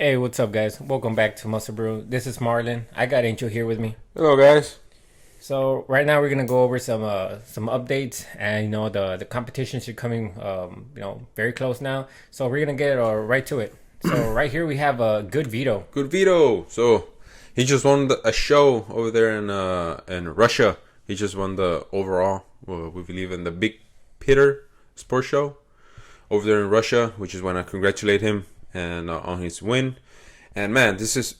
Hey, what's up, guys? Welcome back to Musclebrew. This is Marlon. I got Angel here with me. Hello, guys. So right now we're gonna go over some updates, and the competitions are coming very close now. So we're gonna get right to it. So right here we have a good Vito. Good Vito. So he just won a show over there in Russia. He just won the overall. Well, we believe in the Big Peter Sports Show over there in Russia, which is when I congratulate him and on his win. And man, this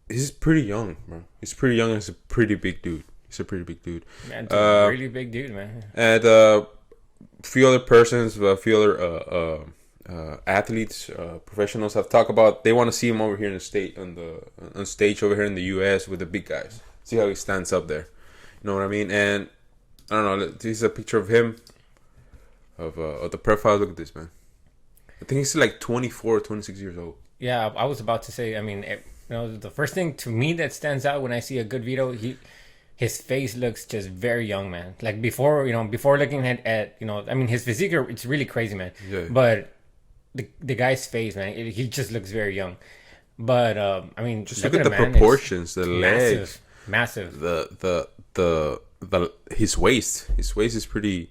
he's pretty young, bro. He's pretty young and he's a pretty big dude. He's a pretty big dude. Man, it's a really big dude, man. And few other persons, a few other athletes, professionals have talked about they want to see him over here in the state on stage over here in the U.S. with the big guys. See how he stands up there. You know what I mean? And I don't know. This is a picture of him of the profile. Look at this, man. I think he's like 24 or 26 years old. Yeah, I was about to say. I mean, the first thing to me that stands out when I see a good Vito, his face looks just very young, man. Like before looking at I mean, his physique, it's really crazy, man. Yeah. But the guy's face, man, he just looks very young. But I mean, just look at the proportions, the legs, massive. The his waist. His waist is pretty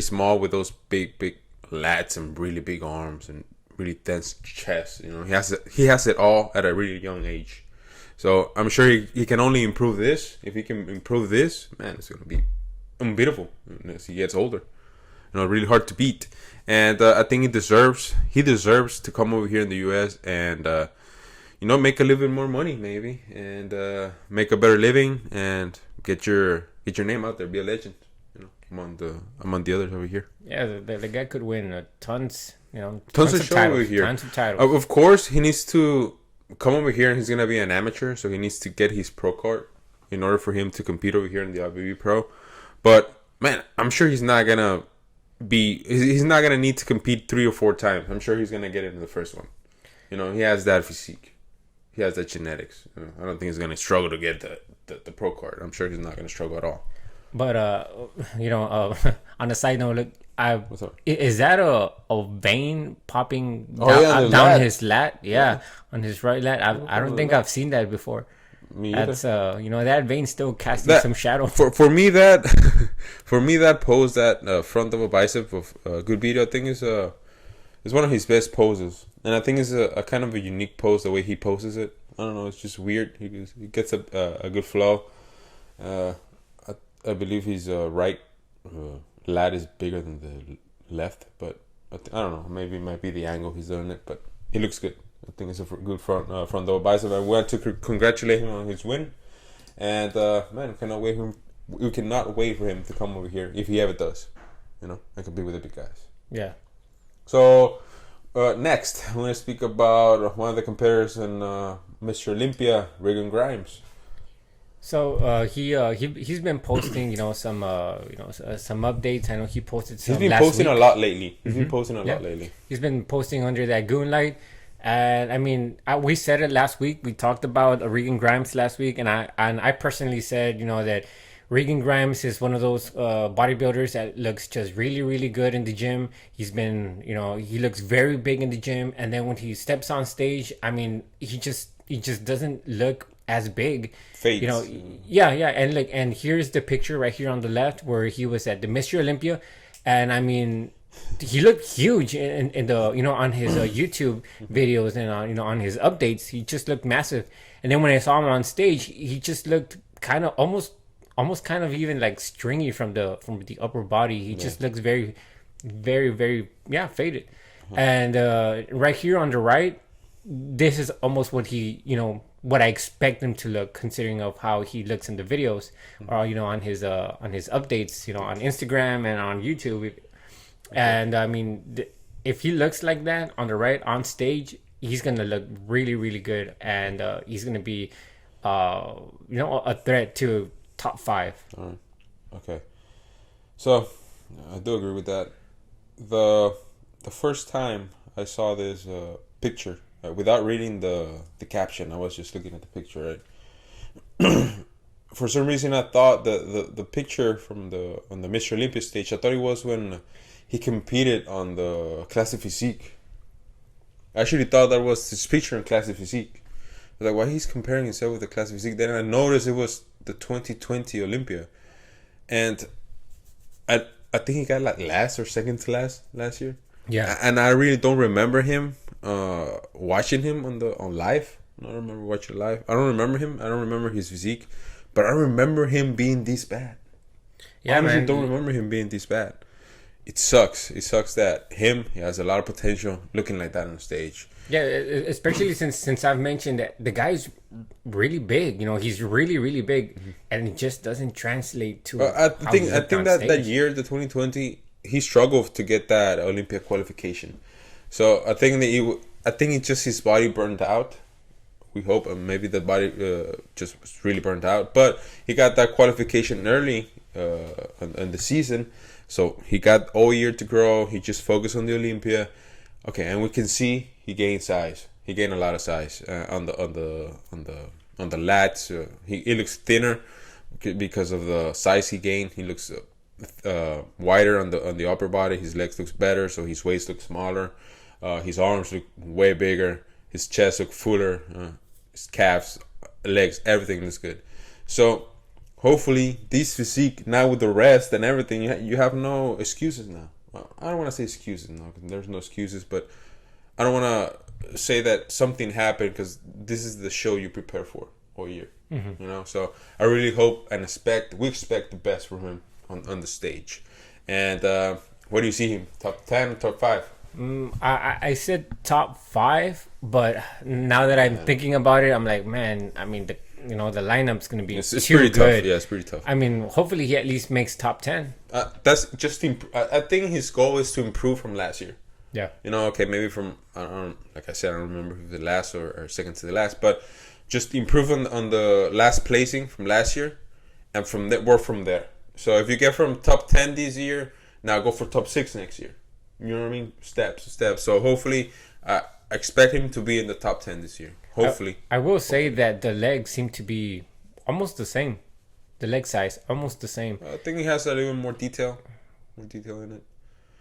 small with those big lats and really big arms and really dense chest. You know, he has it all at a really young age. So I'm sure he can only improve this. If he can improve this, man, it's gonna be unbeatable as he gets older. Really hard to beat. And I think he deserves to come over here in the U.S. and make a little bit more money maybe, and make a better living and get your name out there, be a legend. Among the others over here. Yeah, the guy could win tons of titles over here. Tons of titles. Of course, he needs to come over here, and he's gonna be an amateur, so he needs to get his pro card in order for him to compete over here in the IBB Pro. But man, I'm sure he's not gonna need to compete 3 or 4 times. I'm sure he's gonna get it in the first one. He has that physique, he has that genetics. I don't think he's gonna struggle to get the pro card. I'm sure he's not gonna struggle at all. But on a side note, look, What's up? Is that a vein popping down his lat? Yeah, on his right lat. I don't think I've seen that before. Me either. That's that vein still casting some shadow. For me that pose, that front of a bicep of goodvito, I think is one of his best poses, and I think it's a kind of a unique pose the way he poses it. I don't know, it's just weird. He gets a good flow. I believe his right lat is bigger than the left, but I don't know. Maybe it might be the angle he's doing it, but he looks good. I think it's a good front double bicep. I want to congratulate him on his win, and man, we cannot wait for him to come over here if he ever does. And compete with the big guys. Yeah. So next, I'm going to speak about one of the competitors in Mr. Olympia, Regan Grimes. So he's been posting some updates. I know he posted some. He's been posting a lot lately. He's been posting under that goon light, and I mean we said it last week. We talked about Regan Grimes last week, and I personally said that Regan Grimes is one of those bodybuilders that looks just really really good in the gym. He's been he looks very big in the gym, and then when he steps on stage, I mean he just doesn't look as big. Fades. And here's the picture right here on the left where he was at the Mr. Olympia, and I mean he looked huge in the on his YouTube videos and on his updates. He just looked massive, and then when I saw him on stage, he just looked kind of almost kind of even like stringy from the upper body. He just looks very very very faded. And right here on the right, this is almost what he what I expect him to look, considering of how he looks in the videos, or on his updates, on Instagram and on YouTube. Okay. And I mean, if he looks like that on the right on stage, he's gonna look really really good, and he's gonna be a threat to top 5. All right. Okay. So I do agree with that. The first time I saw this picture, without reading the caption, I was just looking at the picture, right? For some reason, I thought the picture on the Mr. Olympia stage, I thought it was when he competed on the classic physique. I actually thought that was his picture in Classic Physique. I was like, why he's comparing himself with the Classic Physique? Then I noticed it was the 2020 Olympia, and I think he got like last or second to last year. Yeah. And I really don't remember him watching him on live. I don't remember watching live. I don't remember him. I don't remember his physique, but I remember him being this bad. Yeah, Honestly, man. don't remember him being this bad. It sucks. It sucks that he has a lot of potential looking like that on stage. Yeah, especially since I've mentioned that the guy's really big. You know, he's really really big, and it just doesn't translate to. I think that year, the 2020, he struggled to get that Olympia qualification. So I think it's just his body burned out. We hope maybe the body just was really burned out, but he got that qualification early in the season, so he got all year to grow. He just focused on the Olympia. Okay, and we can see he gained size. He gained a lot of size on the lats. He looks thinner because of the size he gained. He looks wider on the upper body. His legs looks better, so his waist looks smaller. His arms look way bigger. His chest look fuller. His calves, legs, everything looks good. So hopefully this physique now with the rest and everything, you have no excuses now. Well, I don't want to say excuses now because there's no excuses, but I don't want to say that something happened because this is the show you prepare for all year. You know, so I really hope and we expect the best from him on the stage. And what do you see him? Top 10 or top 5? I said top 5, but now that I'm thinking about it, I'm like, man, I mean, the lineup's gonna be It's too pretty good. tough. Yeah, it's pretty tough. I mean, hopefully he at least makes top 10. That's just. I think his goal is to improve from last year. Yeah. You know, okay, maybe from I don't like I said, I don't remember if the last or second to the last, but just improve on the last placing from last year, and from that work from there. So if you get from top 10 this year, now go for top 6 next year. You know what I mean? Steps. So hopefully, I expect him to be in the top 10 this year. Hopefully. I will say that the legs seem to be almost the same. The leg size, almost the same. I think he has a little more detail in it.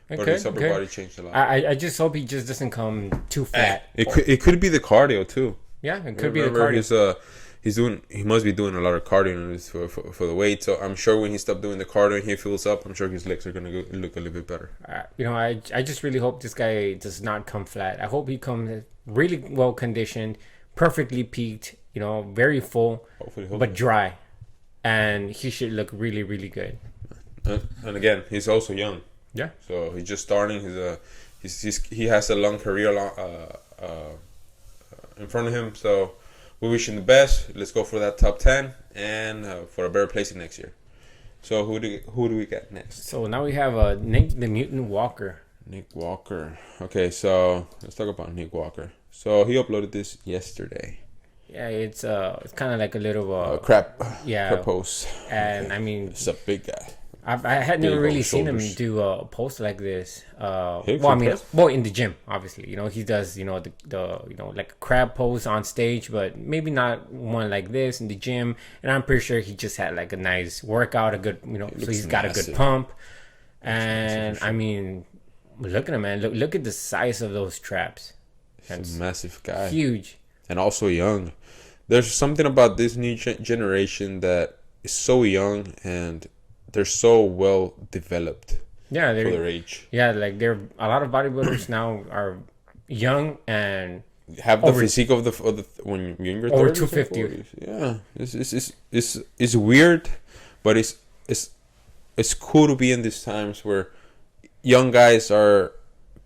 But his upper body changed a lot. I just hope he just doesn't come too fat. It could be the cardio too. Yeah, it could be the cardio. He must be doing a lot of cardio for the weight. So I'm sure when he stops doing the cardio and he fills up, I'm sure his legs are gonna look a little bit better. I just really hope this guy does not come flat. I hope he comes really well conditioned, perfectly peaked. Very full, hopefully. But dry, and he should look really really good. And again, he's also young. Yeah. So he's just starting. He has a long career in front of him. So we wish him the best. Let's go for that top 10 and for a better placing next year. So who do we get next? So now we have Nick the Mutant Walker. Nick Walker. Okay, so let's talk about Nick Walker. So he uploaded this yesterday. Yeah, it's kind of like a little crap crap post. And I mean, it's a big guy. I had never really seen him do a post like this. In the gym, obviously. He does the like a crab pose on stage, but maybe not one like this in the gym. And I'm pretty sure he just had like a nice workout, a good so he's got a good pump. And I mean, look at him, man. Look at the size of those traps. He's a massive guy, huge, and also young. There's something about this new generation that is so young and they're so well developed. Yeah, for their age. Yeah, like a lot of bodybuilders now are young and have the physique of the when you're in your 30s over 250. Yeah, it's weird, but it's cool to be in these times where young guys are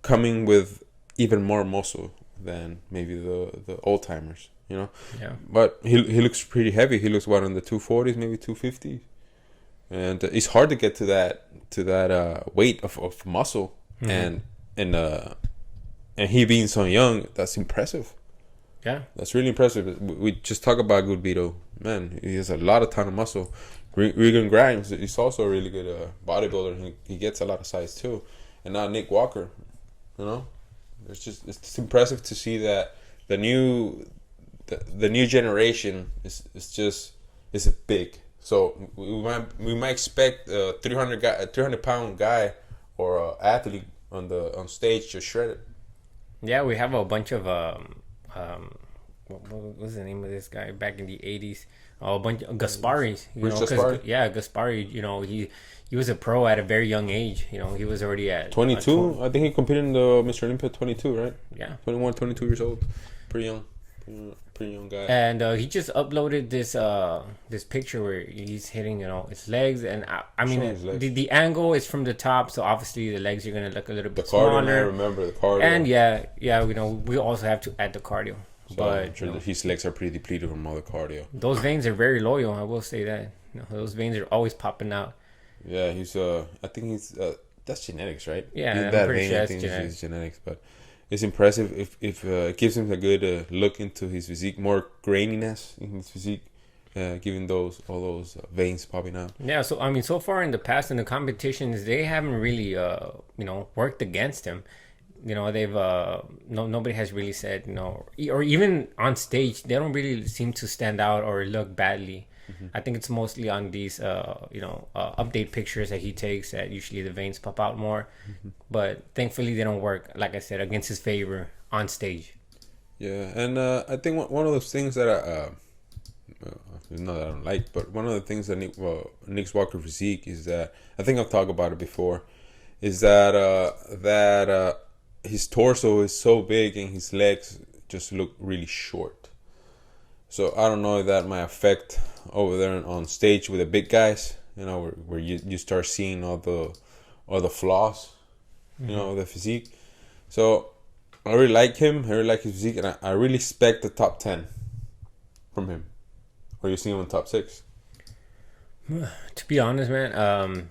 coming with even more muscle than maybe the old timers. Yeah. But he looks pretty heavy. He looks in the 240s, maybe 250s. And it's hard to get to that weight of muscle, and he being so young, that's impressive. Yeah, that's really impressive. We just talk about Goodvito, man. He has a lot of ton of muscle. Regan Grimes, he's also a really good bodybuilder. He gets a lot of size too, and now Nick Walker. It's impressive to see that the new generation is big. So we might expect a 300 pound guy or athlete on stage to shred it. Yeah, we have a bunch of what was the name of this guy back in the 80s? Oh, a bunch of Gasparis, Gaspari? Yeah, Gaspari, he was a pro at a very young age. He was already at 22. I think he competed in the Mr. Olympia at 22, right? Yeah, 21, 22 years old. Pretty young. Pretty young guy. and he just uploaded this picture where he's hitting his legs, and I mean the angle is from the top, so obviously the legs are gonna look a little bit cardio, smaller. I remember the cardio. And yeah, we also have to add the cardio. So but I'm sure his legs are pretty depleted from all the cardio. Those veins are very loyal. I will say that. Those veins are always popping out. Yeah, he's I think he's that's genetics, right? Yeah, I'm pretty sure that's genetics. It's genetics, but it's impressive if it gives him a good look into his physique, more graininess in his physique, given all those veins popping out. Yeah, so I mean, so far in the past in the competitions, they haven't really worked against him. They've nobody has really said or even on stage they don't really seem to stand out or look badly. Mm-hmm. I think it's mostly on these update pictures that he takes that usually the veins pop out more. Mm-hmm. But thankfully they don't work, like I said, against his favor on stage. Yeah, and I think one of those things that not that I don't like, but one of the things that Nick's Walker physique is that I think I've talked about it before, is that his torso is so big and his legs just look really short. So I don't know if that might affect over there on stage with the big guys, where you start seeing all the flaws, mm-hmm. The physique. So I really like him. I really like his physique, and I really expect the top 10 from him. Or you see him in top 6? To be honest, man,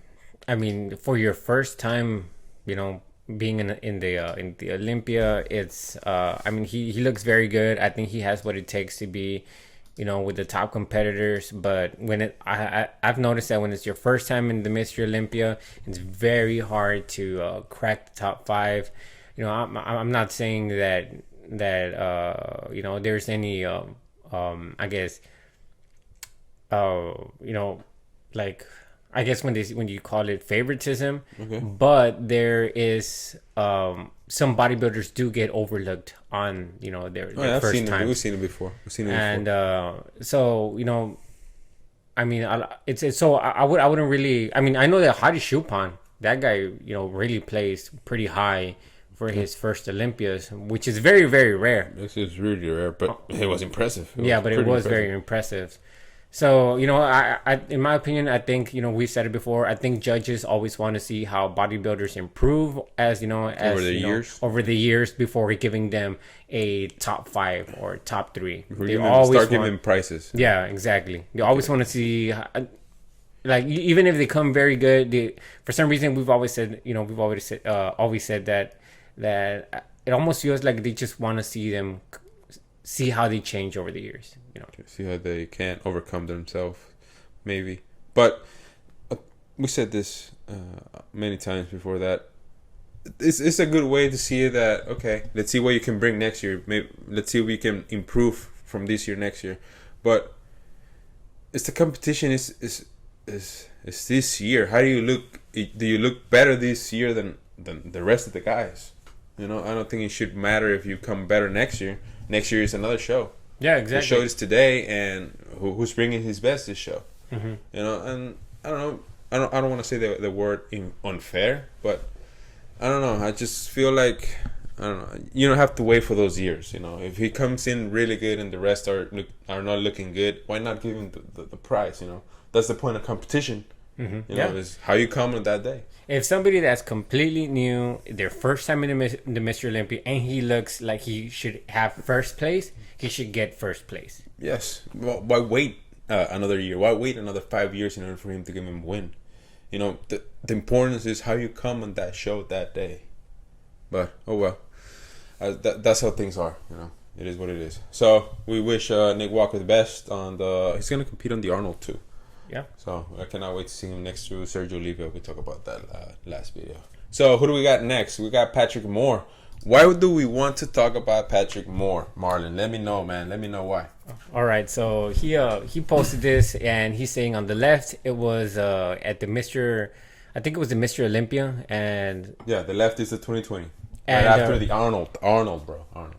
I mean, for your first time, being in the Olympia, it's I mean he looks very good. I think he has what it takes to be with the top competitors. But when I've noticed that when it's your first time in the Mr. Olympia, it's very hard to crack the top 5. I'm not saying that there's any I guess like I guess when you call it favoritism, okay. But there is some bodybuilders do get overlooked on their first time. We've seen it before. And so I mean it's so I wouldn't really. I mean I know that Hadi Shupan, that guy really plays pretty high for his first Olympias, which is very, very rare. This is really rare, but it was impressive. It was very impressive. So, I in my opinion, I think, we've said it before, I think judges always want to see how bodybuilders improve over the years before giving them a top 5 or top 3. They always start giving prices. Yeah, exactly. They always want to see, like, even if they come very good, for some reason we've always said, always said that it almost feels like they just want to see how they change over the years. See how they can't overcome themselves, maybe. But we said this many times before that it's a good way to see that. Okay, let's see what you can bring next year. Maybe let's see if we can improve from this year next year. But it's the competition is this year. How do you look? Do you look better this year than the rest of the guys? I don't think it should matter if you come better next year. Next year is another show. Yeah, exactly. The show is today, and who's bringing his best this show. Mm-hmm. And I don't know. I don't want to say the word unfair, but I don't know. I just feel like I don't know. You don't have to wait for those years. If he comes in really good and the rest are not looking good, why not give him the prize? That's the point of competition. Mm-hmm. Is how you come on that day. If somebody that's completely new, their first time in the Mr. Olympia, and he looks like he should have first place, he should get first place. Yes. Well, why wait another year? Why wait another 5 years in order for him to give him a win? The importance is how you come on that show that day. But oh well, that's how things are. It is what it is. So we wish Nick Walker the best he's gonna compete on the Arnold too. Yeah. So I cannot wait to see him next to Sergio Oliva. We talked about that last video. So who do we got next? We got Patrick Moore. Why do we want to talk about Patrick Moore, Marlon? Let me know, man. Let me know why. All right. So he posted this, and he's saying on the left it was at the Mr. I think it was the Mr. Olympia, and yeah, the left is the 2020. And right after the Arnold, bro, Arnold.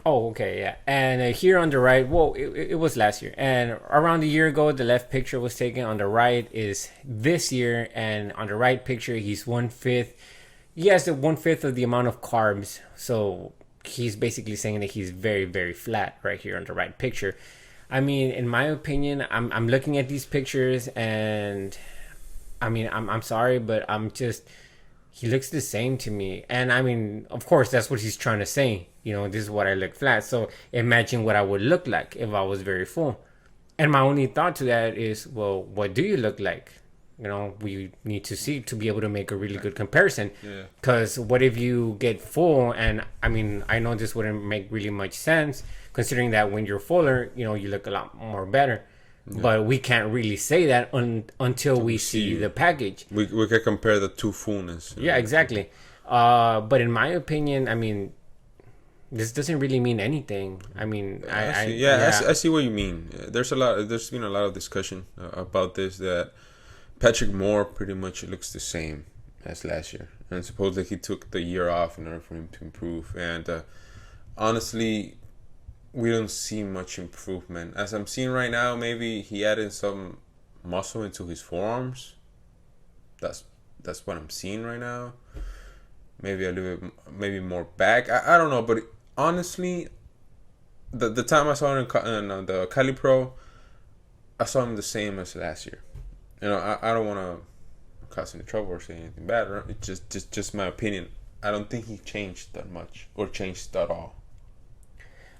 Oh, okay, yeah. And here on the right, well, it was last year. And around a year ago, the left picture was taken. On the right is this year. And on the right picture, he's 1/5. He has the 1/5 of the amount of carbs. So he's basically saying that he's very, very flat right here on the right picture. I mean, in my opinion, I'm looking at these pictures and I mean, I'm sorry, but I'm just, he looks the same to me. And I mean, of course, that's what he's trying to say. You know, this is what I look flat. So imagine what I would look like if I was very full. And my only thought to that is, well, what do you look like? You know, we need to see to be able to make a really good comparison. Because what if you get full? And I mean, I know this wouldn't make really much sense considering that when you're fuller, you know, you look a lot more better. Yeah. But we can't really say that until we see the package. We can compare the two fullness. Yeah, exactly. But in my opinion, I mean, this doesn't really mean anything. I mean, I see what you mean. There's been a lot of discussion about this, that Patrick Moore pretty much looks the same as last year, and supposedly he took the year off in order for him to improve. And honestly, we don't see much improvement. As I'm seeing right now, maybe he added some muscle into his forearms. That's what I'm seeing right now. Maybe a little bit, maybe more back. I don't know, but honestly, the time I saw him in the Cali Pro, I saw him the same as last year. You know, I don't want to cause any trouble or say anything bad. Right? It's just my opinion. I don't think he changed that much or changed at all.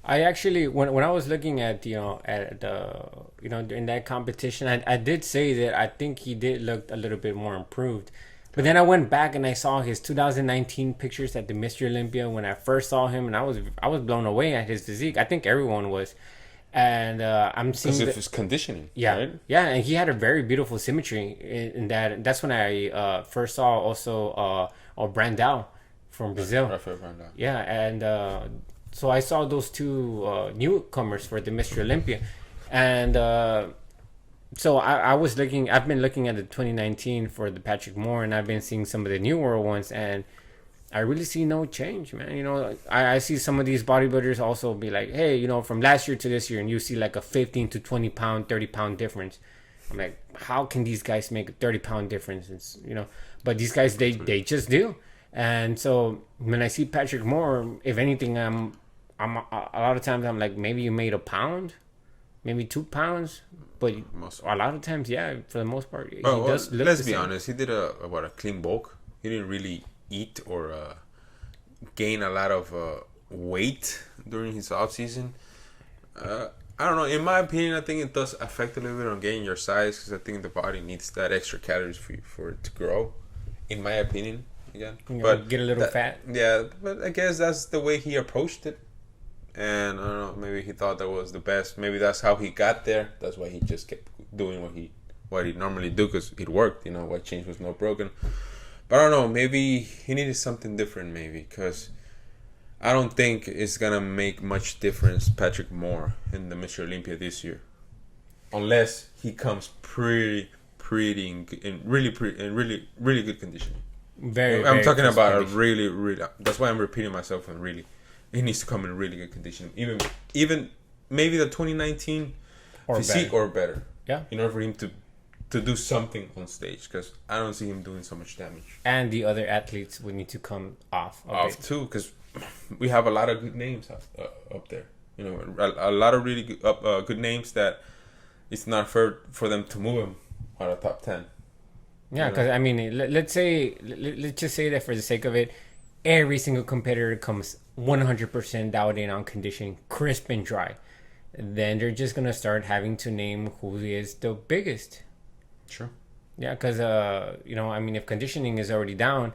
I actually, when I was looking at in that competition, I did say that I think he did look a little bit more improved. But then I went back and I saw his 2019 pictures at the Mr. Olympia when I first saw him, and I was blown away at his physique. I think everyone was. And I'm seeing because of his conditioning. Yeah, right? Yeah, and he had a very beautiful symmetry in that. That's when I first saw also Brandao from Brazil. Rafael Brandao. Yeah, and so I saw those two newcomers for the Mr. Olympia, and so I've been looking at the 2019 for the Patrick Moore, and I've been seeing some of the new world ones, and I really see no change, man. You know, I see some of these bodybuilders also be like, hey, you know, from last year to this year, and you see like a 15 to 20 pound, 30 pound difference. I'm like, how can these guys make a 30 pound difference? It's, you know, but these guys, they just do. And so when I see Patrick Moore, if anything, I'm a lot of times I'm like, maybe you made a pound, maybe 2 pounds, but a lot of times, yeah, for the most part, he does look let's the be same. honest. He did a clean bulk. He didn't really eat or gain a lot of weight during his off season. I don't know. In my opinion, I think it does affect a little bit on gaining your size, because I think the body needs that extra calories for it to grow. In my opinion, again, but get a little fat. Yeah, but I guess that's the way he approached it. And I don't know, maybe he thought that was the best. Maybe that's how he got there. That's why he just kept doing what he normally do, because it worked. You know, what change was not broken. But I don't know, maybe he needed something different, maybe, because I don't think it's gonna make much difference, Patrick Moore, in the Mr. Olympia this year, unless he comes really good condition. I'm talking about a really. That's why I'm repeating myself. And really, he needs to come in really good condition. Even maybe the 2019 physique or better. Yeah. In order for him to do something on stage, because I don't see him doing so much damage. And the other athletes would need to come off too, because we have a lot of good names up there. You know, a lot of really good names that it's not fair for them to move him out of top 10. Yeah, because I mean, let's just say that for the sake of it, every single competitor comes 100% dialed in on conditioning, crisp and dry. Then they're just gonna start having to name who is the biggest. Sure. Yeah, because I mean, if conditioning is already down,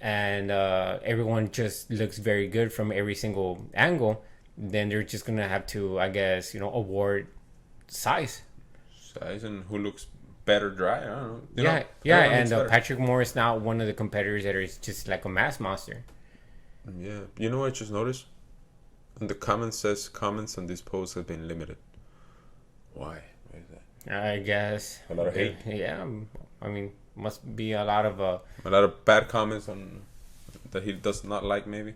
and everyone just looks very good from every single angle, then they're just gonna have to, I guess, award size and who looks better dry. I don't know. And Patrick Moore is now one of the competitors that is just like a mass monster. Yeah, you know what I just noticed? And the comments on this post have been limited. Why? Why is that? I guess a lot of hate. Yeah, I mean, must be a lot of bad comments on that he does not like. Maybe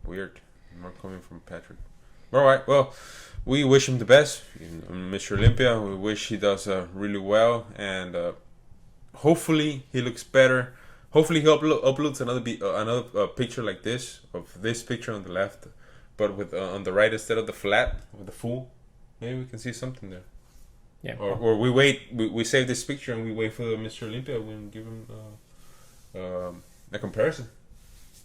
Weird. Not coming from Patrick. All right. Well, we wish him the best, Mr. Olympia. We wish he does really well, and hopefully he looks better. Hopefully he uploads another picture like this, of this picture on the left, but with on the right instead of the flat with the full. Maybe we can see something there. Yeah. Or we wait. We save this picture and we wait for Mr. Olympia. We give him a comparison.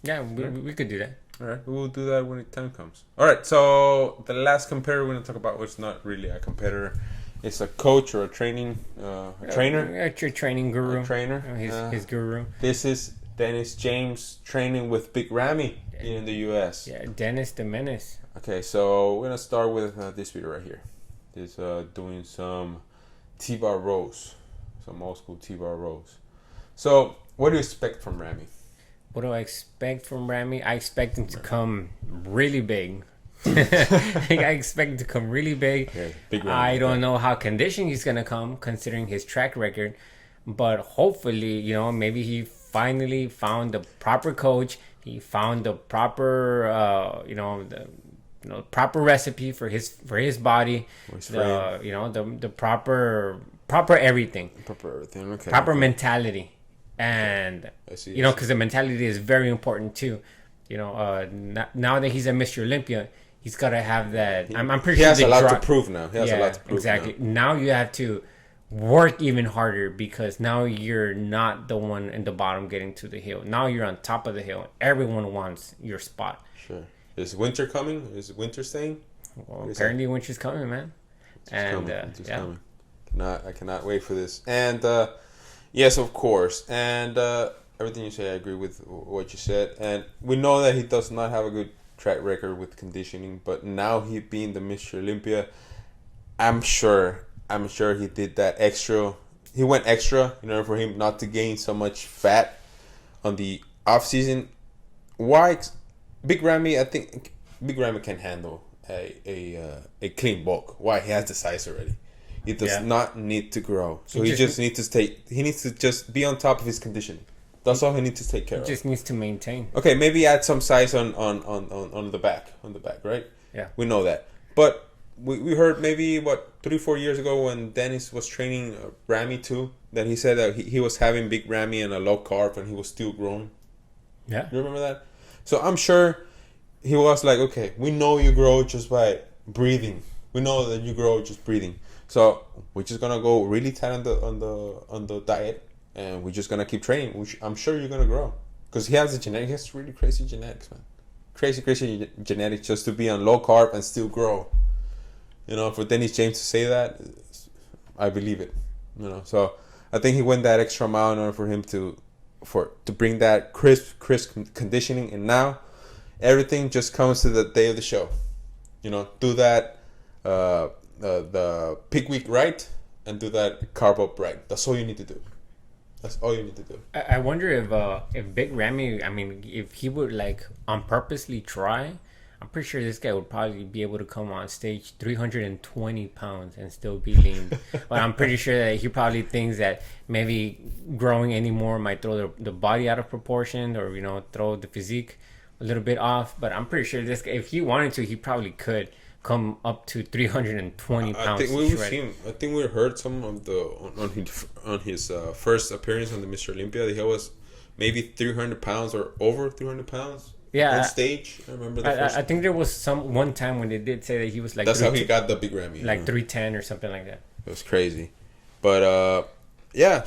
Yeah, we could do that. All right, we will do that when the time comes. All right, so the last competitor we're gonna talk about was not really a competitor. It's a coach or a trainer. Your training guru. A trainer. His guru. This is dennisjames training with Big Ramy in the U.S. Yeah, Dennis the Menace. Okay, so we're gonna start with this video right here. This doing some T-bar rows, some old school T-bar rows. So, what do you expect from Ramy? What do I expect from Ramy? I expect him to come really big. I expect him to come really big. Okay, big Ramy. I don't know how conditioned he's gonna come, considering his track record. But hopefully, maybe he finally found the proper coach. He found the proper, proper recipe for his body. The proper everything. Proper everything. Okay. Proper mentality. And because the mentality is very important too. Now that he's a Mr. Olympia, he's got to have that. I'm pretty sure he has a lot to prove now. He has a lot to prove exactly. Now you have to work even harder, because now you're not the one in the bottom getting to the hill. Now you're on top of the hill. Everyone wants your spot. Sure. Is winter coming? Is winter staying? Well, apparently winter's coming, man. Winter's coming. I cannot wait for this. And yes, of course. And everything you say, I agree with what you said. And we know that he does not have a good track record with conditioning. But now he being the Mr. Olympia, I'm sure he did that extra. He went extra in order for him not to gain so much fat on the off season. Why? Big Ramy, I think Big Ramy can handle a clean bulk. Why? He has the size already. He does not need to grow. So he just needs to stay. He needs to just be on top of his conditioning. That's all he needs to take care of. He just needs to maintain. Okay, maybe add some size on the back, right? Yeah. We know that. But we heard maybe 3-4 years ago when Dennis was training Ramy too, that he said that he was having Big Ramy and a low carb and he was still growing. Yeah. You remember that? So I'm sure he was like, okay, we know you grow just by breathing. We know that you grow just breathing. So we're just gonna go really tight on the diet, and we're just gonna keep training. Which I'm sure you're gonna grow, because he has the genetics. He has really crazy genetics, man. Crazy genetics just to be on low carb and still grow. For dennisjames to say that, I believe it. So I think he went that extra mile in order for him to bring that crisp conditioning, and now everything just comes to the day of the show. Do that the peak week right, and do that carb up right. That's all you need to do. I wonder if Big Ramy, if he would on purposely try, I'm pretty sure this guy would probably be able to come on stage 320 pounds and still be lean. But I'm pretty sure that he probably thinks that maybe growing anymore might throw the body out of proportion, or throw the physique a little bit off. But I'm pretty sure this guy, if he wanted to, he probably could come up to 320 pounds. I think we heard some of on his first appearance on the Mr. Olympia that he was maybe 300 pounds or over 300 pounds. On stage. I remember I think there was one time when they did say that he was that's how he got the Big Ramy. 310 or something like that. It was crazy. But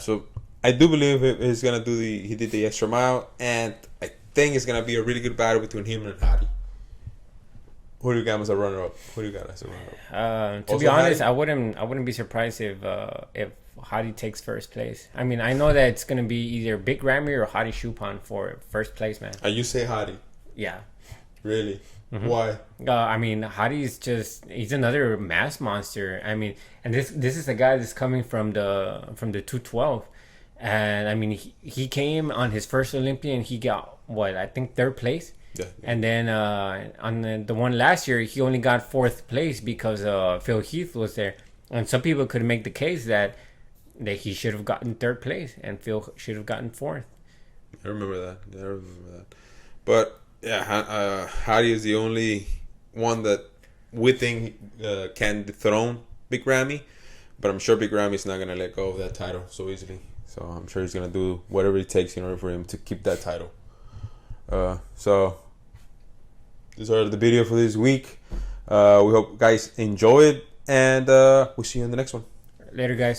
so I do believe he's gonna he did the extra mile, and I think it's gonna be a really good battle between him and Hadi. Who do you got as a runner-up? To be honest, I wouldn't be surprised if Hadi takes first place. I know that it's gonna be either Big Ramy or Hadi Chupon for first place, man. And you say Hadi? Yeah. Really? Mm-hmm. Why? Hadi's he's another mass monster. And this is a guy that's coming from the 212, and he came on his first Olympia and he got I think third place. Yeah. And then on the one last year, he only got fourth place because Phil Heath was there. And some people could make the case that he should have gotten third place and Phil should have gotten fourth. I remember that. But Yeah, Hadi is the only one that we think can dethrone Big Ramy, but I'm sure Big Ramy is not gonna let go of that title so easily. So I'm sure he's gonna do whatever it takes in order for him to keep that title. So these are the video for this week. We hope guys enjoy it, and we'll see you in the next one. Later, guys.